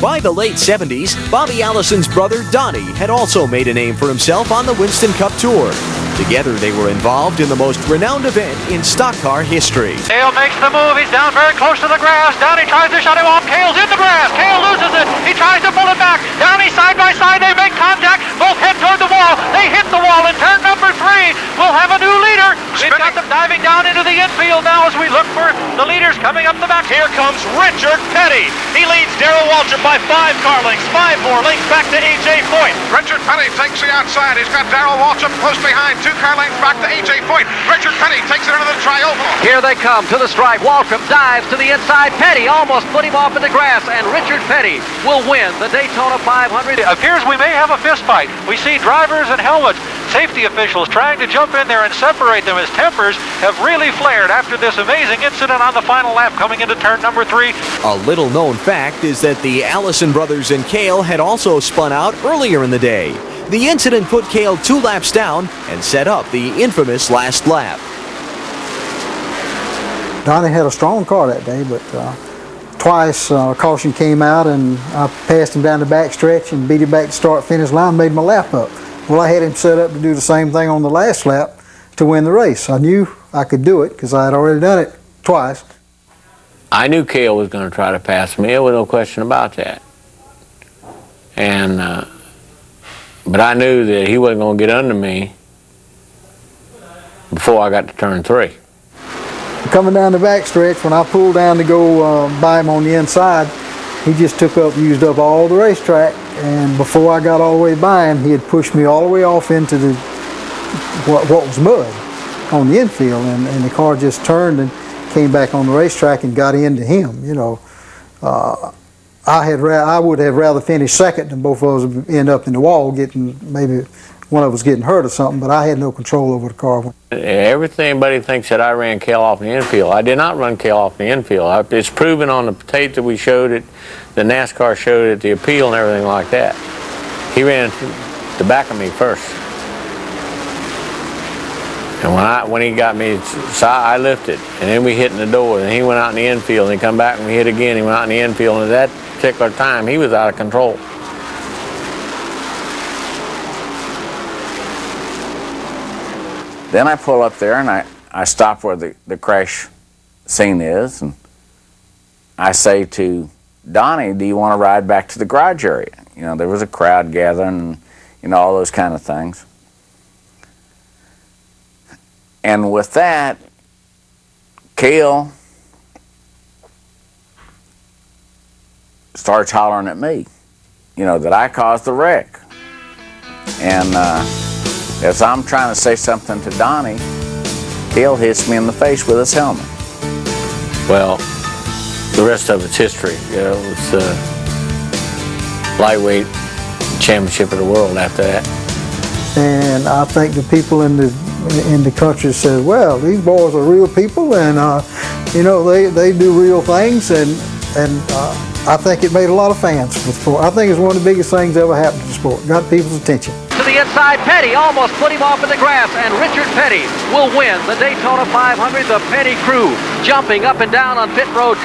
By the late 70s, Bobby Allison's brother Donnie had also made a name for himself on the Winston Cup Tour. Together, they were involved in the most renowned event in stock car history. Cale makes the move. He's down very close to the grass. Donnie tries to shut him off. Cale's in the grass. Cale loses it. He tries to pull it back. Donnie side by side. They make contact. Both head toward the wall. They hit the wall in turn number 3. We'll have a new leader. We've got them diving down into the infield now as we look for the leaders coming up the back. Here comes Richard Petty. He leads Darrell Waltrip by 5 car lengths. 5 more lengths back to A.J. Foyt. Richard Petty takes the outside. He's got Darrell Waltrip close behind. 2 car lengths back to A.J. Foyt. Richard Petty takes it into the trioval. Here they come to the stripe. Waltrip dives to the inside. Petty almost put him off in the grass, and Richard Petty will win the Daytona 500. It appears we may have a fist fight. We see drivers and helmets. Safety officials trying to jump in there and separate them as tempers have really flared after this amazing incident on the final lap coming into turn number 3. A little known fact is that the Allison brothers and Cale had also spun out earlier in the day. The incident put Cale 2 laps down and set up the infamous last lap. Donnie had a strong car that day, but twice caution came out and I passed him down the back stretch and beat him back to start-finish line, made my lap up. Well, I had him set up to do the same thing on the last lap to win the race. I knew I could do it because I had already done it twice. I knew Cale was going to try to pass me. There was no question about that. And but I knew that he wasn't going to get under me before I got to turn 3. Coming down the back stretch, when I pulled down to go by him on the inside, he just used up all the racetrack, and before I got all the way by him, he had pushed me all the way off into the what was mud on the infield, and the car just turned and came back on the racetrack and got into him. You know, I would have rather finished second than both of us end up in the wall, getting maybe one of us getting hurt or something, but I had no control over the car. Everybody thinks that I ran Cale off the infield. I did not run Cale off the infield. It's proven on the tape that we showed it, the NASCAR showed it, the appeal and everything like that. He ran the back of me first. And when he got me, so I lifted, and then we hit in the door, and he went out in the infield, and he come back and we hit again. He went out in the infield, and at that particular time, he was out of control. Then I pull up there and I stop where the crash scene is, and I say to Donnie, do you want to ride back to the garage area? You know, there was a crowd gathering and, you know, all those kind of things. And with that, Cale starts hollering at me, you know, that I caused the wreck. And as I'm trying to say something to Donnie, Cale hits me in the face with his helmet. Well, the rest of it's history. You know, it's lightweight championship of the world after that. And I think the people in the country said, well, these boys are real people, and you know, they do real things, and I think it made a lot of fans for the sport. I think it's one of the biggest things that ever happened to the sport. Got people's attention. To the inside, Petty almost put him off in the grass, and Richard Petty will win the Daytona 500. The Petty crew jumping up and down on pit road.